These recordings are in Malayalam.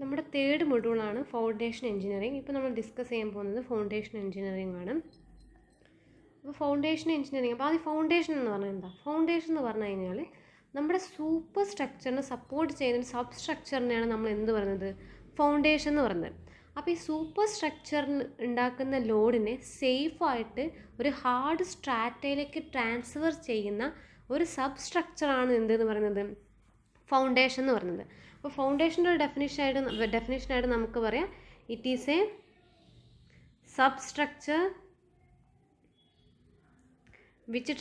നമ്മുടെ തേർഡ് മൊഡ്യൂളാണ് ഫൗണ്ടേഷൻ എഞ്ചിനീയറിംഗ്. ഇപ്പോൾ നമ്മൾ ഡിസ്കസ് ചെയ്യാൻ പോകുന്നത് ഫൗണ്ടേഷൻ എഞ്ചിനീയറിംഗ് ആണ്. അപ്പോൾ ഫൗണ്ടേഷൻ എഞ്ചിനീയറിംഗ്, അപ്പോൾ ആദ്യം ഫൗണ്ടേഷൻ എന്ന് പറഞ്ഞാൽ എന്താ? ഫൗണ്ടേഷൻ എന്ന് പറഞ്ഞു കഴിഞ്ഞാൽ നമ്മുടെ സൂപ്പർ സ്ട്രക്ചറിനെ സപ്പോർട്ട് ചെയ്യുന്ന സബ് സ്ട്രക്ചറിനെയാണ് നമ്മൾ എന്ത് പറയുന്നത്? ഫൗണ്ടേഷൻ എന്ന് പറയുന്നത്. അപ്പോൾ ഈ സൂപ്പർ സ്ട്രക്ചറിന് ഉണ്ടാക്കുന്ന ലോഡിനെ സേഫായിട്ട് ഒരു ഹാർഡ് സ്ട്രാറ്റയിലേക്ക് ട്രാൻസ്ഫർ ചെയ്യുന്ന ഒരു സബ് സ്ട്രക്ചറാണ് എന്തെന്ന് പറയുന്നത്? ഫൗണ്ടേഷൻ എന്ന് പറയുന്നത്. അപ്പോൾ ഫൗണ്ടേഷൻ്റെ ഒരു ഡെഫിനേഷനായിട്ട് നമുക്ക് പറയാം, it is A sub structure which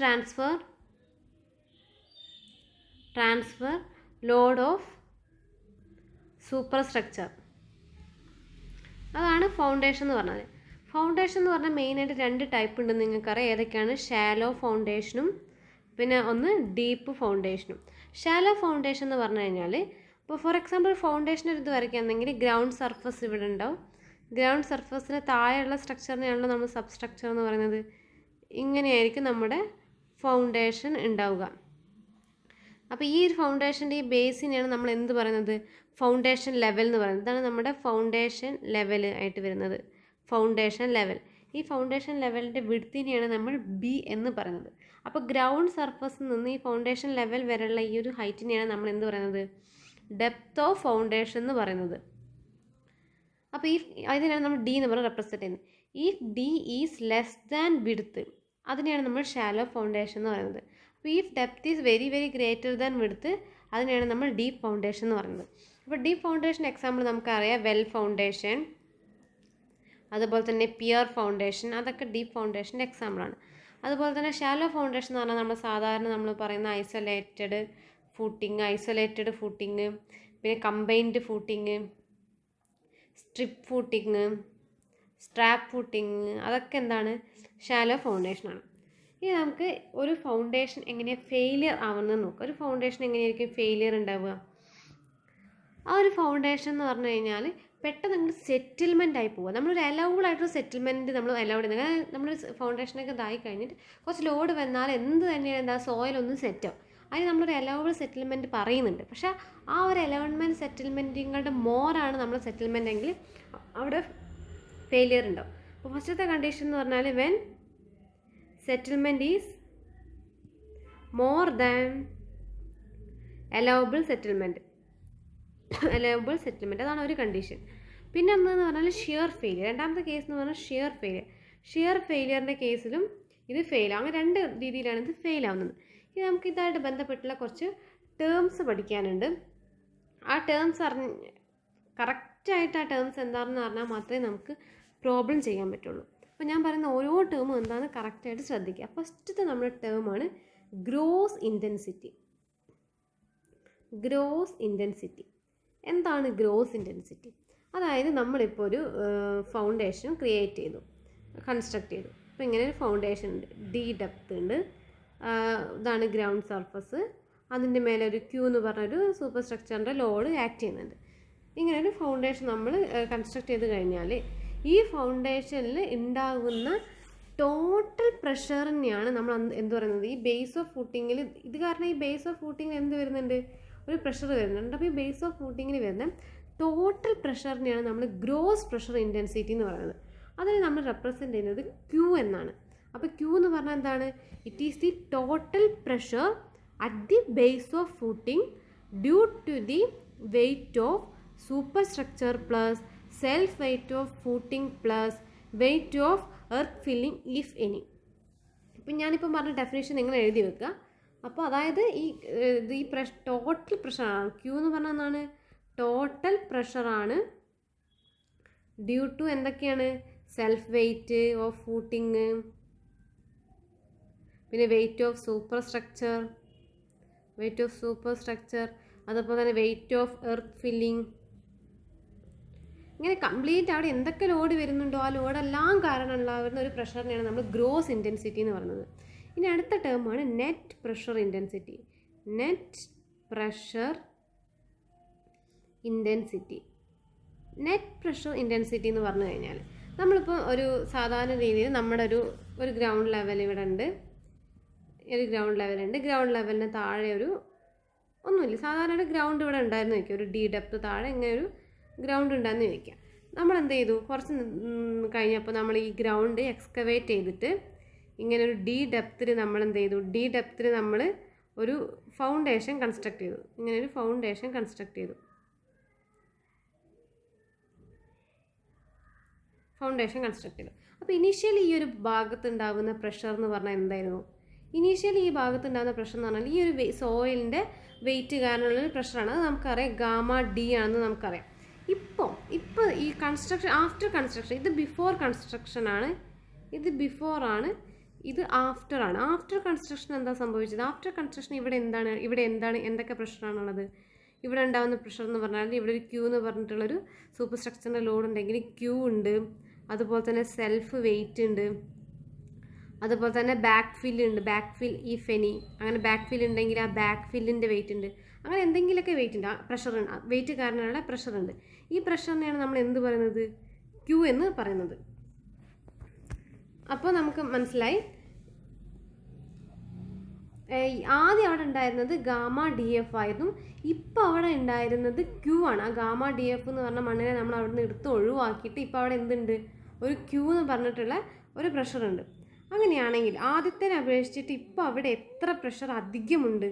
transfer load of super structure. അതാണ് ഫൗണ്ടേഷൻ എന്ന് പറഞ്ഞാൽ. ഫൗണ്ടേഷൻ എന്ന് പറഞ്ഞാൽ മെയിനായിട്ട് 2 ടൈപ്പ് ഉണ്ടെന്ന് നിങ്ങൾക്കറിയാം. ഏതൊക്കെയാണ്? ഷാലോ ഫൗണ്ടേഷനും പിന്നെ ഒന്ന് ഡീപ്പ് ഫൗണ്ടേഷനും. ഷാലോ ഫൗണ്ടേഷൻ എന്ന് പറഞ്ഞു കഴിഞ്ഞാൽ, ഇപ്പോൾ ഫോർ എക്സാമ്പിൾ ഫൗണ്ടേഷൻ ഒരു ഇത് വരയ്ക്കുകയാണെങ്കിൽ ഗ്രൗണ്ട് സർഫസ് ഇവിടെ ഉണ്ടാവും. ഗ്രൗണ്ട് സർഫസിന് താഴെയുള്ള സ്ട്രക്ചറിനെയാണല്ലോ നമ്മൾ സബ് സ്ട്രക്ചർ എന്ന് പറയുന്നത്. ഇങ്ങനെയായിരിക്കും നമ്മുടെ ഫൗണ്ടേഷൻ ഉണ്ടാവുക. അപ്പോൾ ഈ ഒരു ഫൗണ്ടേഷൻ്റെ ഈ ബേസിനെയാണ് നമ്മൾ എന്ത് പറയുന്നത്? ഫൗണ്ടേഷൻ ലെവൽ എന്ന് പറയുന്നത്. ഇതാണ് നമ്മുടെ ഫൗണ്ടേഷൻ ലെവൽ ആയിട്ട് വരുന്നത്. Foundation level. ഈ ഫൗണ്ടേഷൻ ലെവലിൻ്റെ വിഡ്ത്തിനെയാണ് നമ്മൾ ബി എന്ന് പറയുന്നത്. അപ്പോൾ ഗ്രൗണ്ട് സർഫസിൽ നിന്ന് ഈ ഫൗണ്ടേഷൻ ലെവൽ വരെയുള്ള ഈ ഒരു ഹൈറ്റിനെയാണ് നമ്മൾ എന്ത് പറയുന്നത്? ഡെപ്ത് ഓഫ് ഫൗണ്ടേഷൻ എന്ന് പറയുന്നത്. അപ്പോൾ അതിനാണ് നമ്മൾ ഡി എന്ന് പറഞ്ഞ് റെപ്രസെൻറ്റ് ചെയ്യുന്നത്. If D is less than width, അതിനെയാണ് നമ്മൾ ഷാലോ ഫൗണ്ടേഷൻ എന്ന് പറയുന്നത്. അപ്പോൾ if depth is very very greater than width, അതിനെയാണ് നമ്മൾ ഡീപ്പ് ഫൗണ്ടേഷൻ എന്ന് പറയുന്നത്. അപ്പോൾ ഡീപ്പ് ഫൗണ്ടേഷൻ എക്സാമ്പിൾ നമുക്കറിയാം, വെൽ ഫൗണ്ടേഷൻ, അതുപോലെ തന്നെ പിയർ ഫൗണ്ടേഷൻ, അതൊക്കെ ഡീപ്പ് ഫൗണ്ടേഷൻ്റെ എക്സാമ്പിളാണ്. അതുപോലെ തന്നെ ഷാലോ ഫൗണ്ടേഷൻ എന്ന് പറഞ്ഞാൽ നമ്മൾ സാധാരണ നമ്മൾ പറയുന്ന ഐസൊലേറ്റഡ് ഫൂട്ടിങ്, പിന്നെ combined footing, strip footing, strap footing, അതൊക്കെ എന്താണ്? ഷാലോ ഫൗണ്ടേഷനാണ്. ഇനി നമുക്ക് ഒരു ഫൗണ്ടേഷൻ എങ്ങനെയാണ് ഫെയിലിയർ ആവുന്നത് നോക്കാം. ഒരു ഫൗണ്ടേഷൻ എങ്ങനെയായിരിക്കും ഫെയിലിയർ ഉണ്ടാവുക? ആ ഒരു ഫൗണ്ടേഷൻ എന്ന് പറഞ്ഞു കഴിഞ്ഞാൽ പെട്ടെന്ന് നമ്മൾ സെറ്റിൽമെൻ്റ് ആയി പോവുക. നമ്മളൊരു അലൗഡ് ആയിട്ടൊരു സെറ്റിൽമെൻറ്റ് നമ്മൾ അലൗഡ് ചെയ്യുന്നത്. കാരണം നമ്മൾ ഫൗണ്ടേഷനൊക്കെ ഇതായി കഴിഞ്ഞിട്ട് കുറച്ച് ലോഡ് വന്നാൽ എന്ത് തന്നെയാണ് എന്താ സോയിലൊന്നും സെറ്റാവും. അതിന് നമ്മളൊരു അലൗഡ് സെറ്റിൽമെൻറ്റ് പറയുന്നുണ്ട്. പക്ഷേ ആ ഒരു അലൗൺമെൻറ്റ് സെറ്റിൽമെൻറ്റുകളുടെ മോറാണ് നമ്മൾ സെറ്റിൽമെൻറ്റ് എങ്കിൽ അവിടെ ഫെയിലിയർ ഉണ്ടാവും. അപ്പോൾ ഫസ്റ്റത്തെ കണ്ടീഷൻ എന്ന് പറഞ്ഞാൽ when settlement is more than allowable settlement, അതാണ് ഒരു കണ്ടീഷൻ. പിന്നെ എന്താണെന്ന് പറഞ്ഞാൽ ഷിയർ ഫെയിലിയർ. രണ്ടാമത്തെ കേസ് എന്ന് പറഞ്ഞാൽ ഷിയർ ഫെയിലിയറിൻ്റെ കേസിലും ഇത് ഫെയിലാവും. അങ്ങനെ 2 രീതിയിലാണ് ഇത് ഫെയിലാവുന്നത്. ഇനി നമുക്ക് ഇതായിട്ട് ബന്ധപ്പെട്ടുള്ള കുറച്ച് ടേംസ് പഠിക്കാനുണ്ട്. ആ ടേംസ് കറക്റ്റായിട്ട് ആ ടേംസ് എന്താണെന്ന് പറഞ്ഞാൽ മാത്രമേ നമുക്ക് പ്രോബ്ലം ചെയ്യാൻ പറ്റുള്ളൂ. അപ്പോൾ ഞാൻ പറയുന്ന ഓരോ ടേമും എന്താണെന്ന് കറക്റ്റായിട്ട് ശ്രദ്ധിക്കുക. ഫസ്റ്റത്തെ നമ്മുടെ ടേമാണ് ഗ്രോസ് ഇൻറ്റൻസിറ്റി. എന്താണ് ഗ്രോസ് ഇൻറ്റൻസിറ്റി? അതായത് നമ്മളിപ്പോൾ ഒരു ഫൗണ്ടേഷൻ കൺസ്ട്രക്ട് ചെയ്തു. അപ്പോൾ ഇങ്ങനെ ഒരു ഫൗണ്ടേഷൻ ഉണ്ട്, ഡി ഡെപ്ത് ഉണ്ട്, ഇതാണ് ഗ്രൗണ്ട് സർഫസ്, അതിൻ്റെ മേലെ ഒരു ക്യൂ എന്ന് പറഞ്ഞൊരു സൂപ്പർ സ്ട്രക്ചറിൻ്റെ ലോഡ് ആക്ട് ചെയ്യുന്നുണ്ട്. ഇങ്ങനെ ഒരു ഫൗണ്ടേഷൻ നമ്മൾ കൺസ്ട്രക്ട് ചെയ്ത് കഴിഞ്ഞാൽ ഈ ഫൗണ്ടേഷനിൽ ഉണ്ടാകുന്ന ടോട്ടൽ പ്രഷറിനെയാണ് നമ്മൾ എന്ത് പറയുന്നത്? ഈ ബേസ് ഓഫ് ഫൂട്ടിങ്ങിൽ ഇത് കാരണം ഈ ബേസ് ഓഫ് ഫൂട്ടിങ്ങിൽ എന്ത് വരുന്നുണ്ട്? ഒരു പ്രഷർ വരുന്നുണ്ട്. അപ്പോൾ ഈ ബേസ് ഓഫ് ഫൂട്ടിങ്ങിന് വരുന്ന ടോട്ടൽ പ്രഷറിനെയാണ് നമ്മൾ ഗ്രോസ് പ്രഷർ ഇൻറ്റൻസിറ്റി എന്ന് പറയുന്നത്. അതിനെ നമ്മൾ റെപ്രസെൻറ്റ് ചെയ്യുന്നത് ക്യൂ എന്നാണ്. അപ്പോൾ ക്യൂ എന്ന് പറഞ്ഞാൽ എന്താണ്? It is the total pressure at the base of footing due to the weight of superstructure plus self weight of footing plus weight of earth filling if any. ഇപ്പം ഞാനിപ്പം പറഞ്ഞ ഡെഫിനേഷൻ നിങ്ങൾ എഴുതി വെക്കുക. അപ്പോൾ അതായത് ഈ ടോട്ടൽ പ്രഷറാണ്. ക്യൂ എന്ന് പറഞ്ഞാൽ എന്താണ്? ടോട്ടൽ പ്രഷറാണ് ഡ്യൂ ടു എന്തൊക്കെയാണ്? സെൽഫ് വെയ്റ്റ് ഓഫ് ഫൂട്ടിങ്, പിന്നെ വെയ്റ്റ് ഓഫ് സൂപ്പർ സ്ട്രക്ചർ, അതുപോലെ തന്നെ വെയ്റ്റ് ഓഫ് എർത്ത് ഫില്ലിംഗ്. ഇങ്ങനെ കംപ്ലീറ്റ് അവിടെ എന്തൊക്കെ ലോഡ് വരുന്നുണ്ടോ ആ ലോഡെല്ലാം കാരണം ഉണ്ടാകുന്ന ഒരു പ്രഷറിനെയാണ് നമ്മൾ ഗ്രോസ് ഇൻറ്റൻസിറ്റി എന്ന് പറയുന്നത്. ഇനി അടുത്ത ടേമാണ് net pressure intensity. Net pressure intensity എന്ന് പറഞ്ഞു കഴിഞ്ഞാൽ നമ്മളിപ്പോൾ ഒരു സാധാരണ രീതിയിൽ നമ്മുടെ ഒരു ഗ്രൗണ്ട് ലെവൽ ഇവിടെ ഉണ്ട്, ഗ്രൗണ്ട് ലെവലിന് താഴെ ഒന്നുമില്ല, സാധാരണ ഒരു ഗ്രൗണ്ട് ഇവിടെ ഉണ്ടായിരുന്നു വയ്ക്കും, ഒരു ഡി ഡെപ്ത് താഴെ ഇങ്ങനെ ഒരു ഗ്രൗണ്ട് ഉണ്ടെന്ന് ചോദിക്കാം. നമ്മൾ എന്ത് ചെയ്തു, കുറച്ച് കഴിഞ്ഞപ്പോൾ നമ്മൾ ഈ ഗ്രൗണ്ട് എക്സ്കവേറ്റ് ചെയ്തിട്ട് ഇങ്ങനെ ഒരു ഡി ഡെപ്തിൽ നമ്മൾ എന്ത് ചെയ്തു, ഡി ഡെപ്തിൽ നമ്മൾ ഒരു ഫൗണ്ടേഷൻ കൺസ്ട്രക്ട് ചെയ്തു. ഇങ്ങനെ ഒരു ഫൗണ്ടേഷൻ കൺസ്ട്രക്ട് ചെയ്തു. അപ്പോൾ ഇനീഷ്യലി ഈ ഒരു ഭാഗത്ത് ഉണ്ടാകുന്ന പ്രഷർ എന്ന് പറഞ്ഞാൽ എന്തായിരുന്നു? ഇനീഷ്യലി ഈ ഭാഗത്ത് ഉണ്ടാകുന്ന പ്രഷർ എന്ന് പറഞ്ഞാൽ ഈ ഒരു സോയിലിൻ്റെ വെയിറ്റ് കാരണമുള്ളൊരു പ്രഷറാണ്. അത് നമുക്കറിയാം, ഗാമ ഡി ആണെന്ന് നമുക്കറിയാം. ഇപ്പോൾ ഈ കൺസ്ട്രക്ഷൻ, ആഫ്റ്റർ കൺസ്ട്രക്ഷൻ, ഇത് ബിഫോർ കൺസ്ട്രക്ഷൻ ആണ്, ഇത് ബിഫോർ ആണ്, ഇത് ആഫ്റ്റർ ആണ്. ആഫ്റ്റർ കൺസ്ട്രക്ഷൻ എന്താ സംഭവിച്ചത്? ആഫ്റ്റർ കൺസ്ട്രക്ഷൻ ഇവിടെ എന്താണ് എന്തൊക്കെ പ്രഷറാണുള്ളത്? ഇവിടെ ഉണ്ടാകുന്ന പ്രഷർ എന്ന് പറഞ്ഞാൽ ഇവിടെ ഒരു ക്യൂ എന്ന് പറഞ്ഞിട്ടുള്ളൊരു സൂപ്പർ സ്ട്രക്ചറിൻ്റെ ലോഡ് ഉണ്ടെങ്കിൽ ക്യൂ ഉണ്ട്, അതുപോലെ തന്നെ സെൽഫ് വെയിറ്റ് ഉണ്ട്, അതുപോലെ തന്നെ ബാക്ക് ഫിൽ ഉണ്ട്, ബാക്ക് ഫിൽ ഈ ഫെനി, അങ്ങനെ ബാക്ക് ഫിൽ ഉണ്ടെങ്കിൽ ആ ബാക്ക് ഫില്ലിൻ്റെ വെയിറ്റ് ഉണ്ട്, അങ്ങനെ എന്തെങ്കിലുമൊക്കെ വെയിറ്റ് ഉണ്ട്, ആ പ്രഷർ ഉണ്ട്, വെയിറ്റ് കാരണമുള്ള പ്രഷർ ഉണ്ട്. ഈ പ്രഷറിനെയാണ് നമ്മൾ എന്ത് പറയുന്നത്? ക്യൂ എന്ന് പറയുന്നത്. അപ്പോൾ നമുക്ക് മനസ്സിലായി, ആദ്യം അവിടെ ഉണ്ടായിരുന്നത് ഗാമ ഡി എഫ് ആയിരുന്നു, ഇപ്പോൾ അവിടെ ഉണ്ടായിരുന്നത് ക്യൂ ആണ്. ആ ഗാമ ഡി എഫ് എന്ന് പറഞ്ഞ മണ്ണിനെ നമ്മൾ അവിടെ നിന്ന് എടുത്ത് ഒഴിവാക്കിയിട്ട് ഇപ്പോൾ അവിടെ എന്തുണ്ട്? ഒരു ക്യൂ എന്ന് പറഞ്ഞിട്ടുള്ള ഒരു പ്രഷർ ഉണ്ട്. അങ്ങനെയാണെങ്കിൽ ആദ്യത്തെ അപേക്ഷിച്ചിട്ട് ഇപ്പോൾ അവിടെ എത്ര പ്രഷർ അധികമുണ്ട്?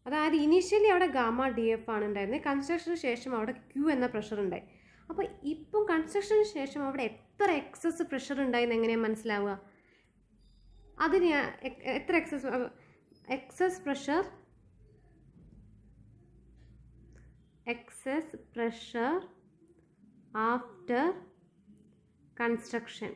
അതായത് ഇനീഷ്യലി അവിടെ ഗാമ ഡി എഫ് ആണ് ഉണ്ടായിരുന്നത്, കൺസ്ട്രക്ഷന് ശേഷം അവിടെ ക്യൂ എന്ന പ്രഷർ ഉണ്ടായി. അപ്പോൾ ഇപ്പം കൺസ്ട്രക്ഷന് ശേഷം അവിടെ എത്ര എക്സസ് പ്രഷർ ഉണ്ടായെന്ന് എങ്ങനെയാണ് മനസ്സിലാവുക? അതിന് എത്ര എക്സസ് പ്രഷർ ആഫ്റ്റർ കൺസ്ട്രക്ഷൻ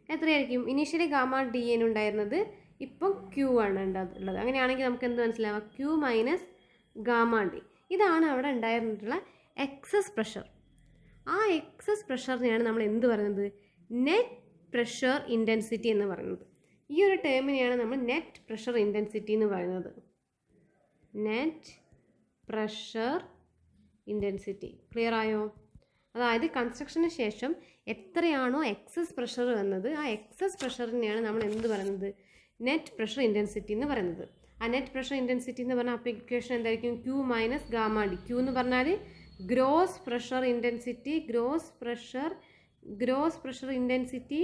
എത്രയായിരിക്കും? ഇനീഷ്യലി ഗാമ ഡി എൻ ഉണ്ടായിരുന്നത്, ഇപ്പം ക്യൂ ആണ് ഉള്ളത്. അങ്ങനെയാണെങ്കിൽ നമുക്ക് എന്ത് മനസ്സിലാവുക? ക്യൂ മൈനസ് ഗാമ ഡി, ഇതാണ് അവിടെ ഉണ്ടായിരുന്നിട്ടുള്ള എക്സസ് പ്രഷർ. ആ എക്സസ് പ്രഷറിനെയാണ് നമ്മൾ എന്ത് പറയുന്നത്? നെറ്റ് പ്രഷർ ഇൻറ്റൻസിറ്റി എന്ന് പറയുന്നത്. ഈ ഒരു ടേമിനെയാണ് നമ്മൾ നെറ്റ് പ്രഷർ ഇൻറ്റൻസിറ്റി എന്ന് പറയുന്നത്. Net pressure intensity. ക്ലിയർ ആയോ? അതായത് കൺസ്ട്രക്ഷന് ശേഷം എത്രയാണോ എക്സസ് പ്രഷർ വന്നത്, ആ എക്സസ് പ്രഷറിനെയാണ് നമ്മൾ എന്ത് പറയുന്നത്? നെറ്റ് പ്രഷർ ഇൻറ്റൻസിറ്റി എന്ന് പറയുന്നത്. ആ നെറ്റ് പ്രഷർ ഇൻറ്റൻസിറ്റി എന്ന് പറഞ്ഞാൽ അപ്ലിക്കേഷൻ എന്തായിരിക്കും? Q minus gamma D. Q എന്ന് പറഞ്ഞാൽ gross pressure intensity, gross pressure intensity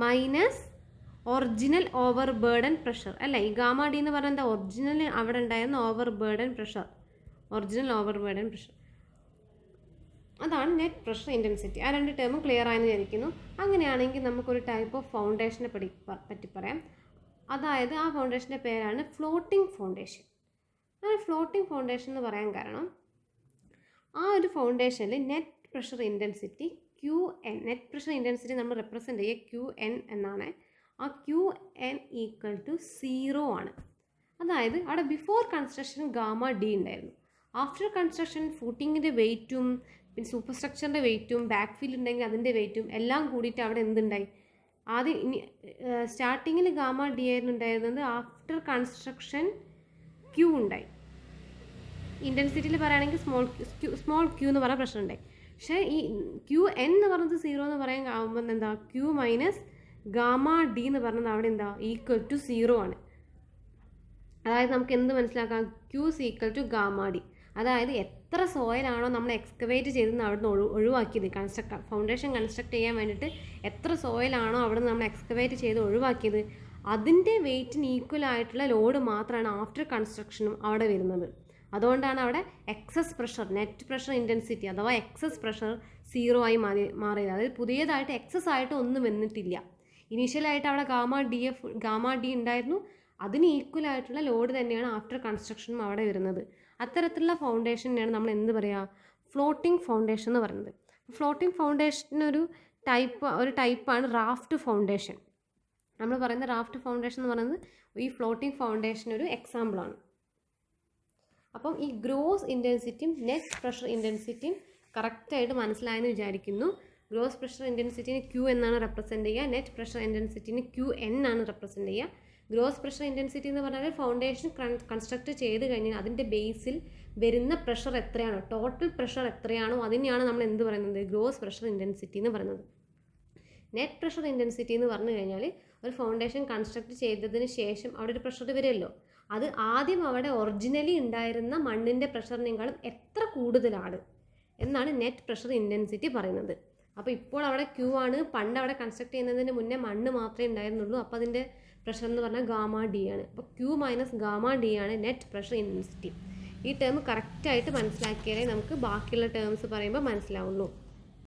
minus original overburden pressure അല്ല. ഈ ഗാമ ഡി എന്ന് പറഞ്ഞാൽ എന്താ? ഒറിജിനൽ അവിടെ ഉണ്ടായിരുന്ന ഓവർ ബേർഡൻ പ്രഷർ, അതാണ് നെറ്റ് പ്രഷർ ഇൻറ്റൻസിറ്റി. ആ രണ്ട് ടേമും ക്ലിയർ ആയെന്ന് വിചാരിക്കുന്നു. അങ്ങനെയാണെങ്കിൽ നമുക്കൊരു ടൈപ്പ് ഓഫ് ഫൗണ്ടേഷനെ പറ്റി പറയാം. അതായത് ആ ഫൗണ്ടേഷൻ്റെ പേരാണ് ഫ്ലോട്ടിംഗ് ഫൗണ്ടേഷൻ. ആ ഫ്ലോട്ടിംഗ് ഫൗണ്ടേഷൻ എന്ന് പറയാൻ കാരണം, ആ ഒരു ഫൗണ്ടേഷനിൽ net pressure intensity Q N, net pressure intensity നമ്മൾ റെപ്രസെൻ്റ് ചെയ്യുക ക്യൂ എൻ എന്നാണ്. ആ ക്യൂ എൻ ഈക്വൽ ടു 0 ആണ്. അതായത് അവിടെ ബിഫോർ കൺസ്ട്രക്ഷൻ ഗാമ ഡി ഉണ്ടായിരുന്നു, ആഫ്റ്റർ കൺസ്ട്രക്ഷൻ ഫൂട്ടിങ്ങിൻ്റെ വെയിറ്റും പിന്നെ സൂപ്പർ സ്ട്രക്ചറിൻ്റെ വെയിറ്റും ബാക്ക് ഫിൽ ഉണ്ടെങ്കിൽ അതിൻ്റെ വെയിറ്റും എല്ലാം കൂടിയിട്ട് അവിടെ എന്തുണ്ടായി? ആദ്യം സ്റ്റാർട്ടിങ്ങിൽ ഗാമ ഡി ആയിരുന്നു ഉണ്ടായിരുന്നത്, ആഫ്റ്റർ കൺസ്ട്രക്ഷൻ ക്യൂ ഉണ്ടായി. ഇൻറ്റൻസിറ്റിയിൽ പറയുകയാണെങ്കിൽ സ്മോൾ ക്യൂ എന്ന് പറയുന്ന പ്രഷർ ഉണ്ടായി. പക്ഷേ ഈ ക്യൂ എൻ എന്ന് പറയുന്നത് 0 എന്ന് പറയാൻ ആകുമ്പോൾ എന്താ? ക്യൂ മൈനസ് ഗാമ ഡി എന്ന് പറഞ്ഞത് അവിടെ എന്താ? ഈക്വൽ ടു 0 ആണ്. അതായത് നമുക്ക് എന്ത് മനസ്സിലാക്കാം? Q equal to gamma D. അതായത് എത്ര സോയിലാണോ നമ്മൾ എക്സ്കവേറ്റ് ചെയ്തെന്ന് അവിടെ നിന്ന് ഒഴിവാക്കിയത്, ഫൗണ്ടേഷൻ കൺസ്ട്രക്ട് ചെയ്യാൻ വേണ്ടിയിട്ട് എത്ര സോയിലാണോ അവിടെ നിന്ന് നമ്മൾ എക്സ്കവേറ്റ് ചെയ്ത് ഒഴിവാക്കിയത്, അതിൻ്റെ വെയിറ്റിന് ഈക്വൽ ആയിട്ടുള്ള ലോഡ് മാത്രമാണ് ആഫ്റ്റർ കൺസ്ട്രക്ഷനും അവിടെ വരുന്നത്. അതുകൊണ്ടാണ് അവിടെ excess pressure, net pressure intensity അഥവാ എക്സസ് പ്രഷർ 0 ആയി മാറിയത്. അതായത് പുതിയതായിട്ട് എക്സസ് ആയിട്ട് ഒന്നും വന്നിട്ടില്ല. ഇനീഷ്യലായിട്ട് അവിടെ ഗാമ ഡി ഉണ്ടായിരുന്നു, അതിന് ഈക്വൽ ആയിട്ടുള്ള ലോഡ് തന്നെയാണ് ആഫ്റ്റർ കൺസ്ട്രക്ഷനും അവിടെ വരുന്നത്. അത്തരത്തിലുള്ള ഫൗണ്ടേഷനെയാണ് നമ്മൾ എന്ത് പറയുക? ഫ്ലോട്ടിംഗ് ഫൗണ്ടേഷൻ എന്ന് പറയുന്നത്. ഫ്ലോട്ടിംഗ് ഫൗണ്ടേഷനൊരു ടൈപ്പാണ് റാഫ്റ്റ് ഫൗണ്ടേഷൻ. നമ്മൾ പറയുന്ന റാഫ്റ്റ് ഫൗണ്ടേഷൻ എന്ന് പറയുന്നത് ഈ ഫ്ലോട്ടിംഗ് ഫൗണ്ടേഷൻ ഒരു എക്സാമ്പിളാണ്. അപ്പം ഈ ഗ്രോസ് ഇൻറ്റൻസിറ്റിയും നെറ്റ് പ്രഷർ ഇൻറ്റൻസിറ്റിയും കറക്റ്റായിട്ട് മനസ്സിലായെന്ന് വിചാരിക്കുന്നു. ഗ്രോസ് പ്രഷർ ഇൻറ്റൻസിറ്റിന് ക്യൂ എന്നാണ് റെപ്രസെൻ്റ് ചെയ്യുക, നെറ്റ് പ്രഷർ ഇൻറ്റൻസിറ്റിന് ക്യൂ എൻ ആണ് റെപ്രസെൻ്റ് ചെയ്യുക. ഗ്രോസ് പ്രഷർ ഇൻറ്റൻസിറ്റി എന്ന് പറഞ്ഞാൽ ഫൗണ്ടേഷൻ കൺസ്ട്രക്ട് ചെയ്ത് കഴിഞ്ഞാൽ അതിൻ്റെ ബേസിൽ വരുന്ന പ്രഷർ എത്രയാണോ, ടോട്ടൽ പ്രഷർ എത്രയാണോ അതിനെയാണ് നമ്മൾ എന്ത് പറയുന്നത്? ഗ്രോസ് പ്രഷർ ഇൻറ്റൻസിറ്റി എന്ന് പറയുന്നത്. നെറ്റ് പ്രഷർ ഇൻറ്റൻസിറ്റി എന്ന് പറഞ്ഞു കഴിഞ്ഞാൽ ഒരു ഫൗണ്ടേഷൻ കൺസ്ട്രക്ട് ചെയ്തതിന് ശേഷം അവിടെ ഒരു പ്രഷർ വരുമല്ലോ, അത് ആദ്യം അവിടെ ഒറിജിനലി ഉണ്ടായിരുന്ന മണ്ണിൻ്റെ പ്രഷറിനേക്കാളും എത്ര കൂടുതലാണ് എന്നാണ് നെറ്റ് പ്രഷർ ഇൻറ്റൻസിറ്റി പറയുന്നത്. അപ്പോൾ ഇപ്പോൾ അവിടെ ക്യൂ ആണ്. പണ്ട് അവിടെ കൺസ്ട്രക്ട് ചെയ്യുന്നതിന് മുന്നേ മണ്ണ് മാത്രമേ ഉണ്ടായിരുന്നുള്ളൂ. അപ്പോൾ അതിൻ്റെ പ്രഷർ എന്ന് പറഞ്ഞാൽ ഗാമ ഡി ആണ്. അപ്പോൾ ക്യൂ മൈനസ് ഗാമ ഡി ആണ് നെറ്റ് പ്രഷർ ഇൻറ്റൻസിറ്റി. ഈ ടേം കറക്റ്റായിട്ട് മനസ്സിലാക്കിയാലേ നമുക്ക് ബാക്കിയുള്ള ടേംസ് പറയുമ്പോൾ മനസ്സിലാവുള്ളൂ.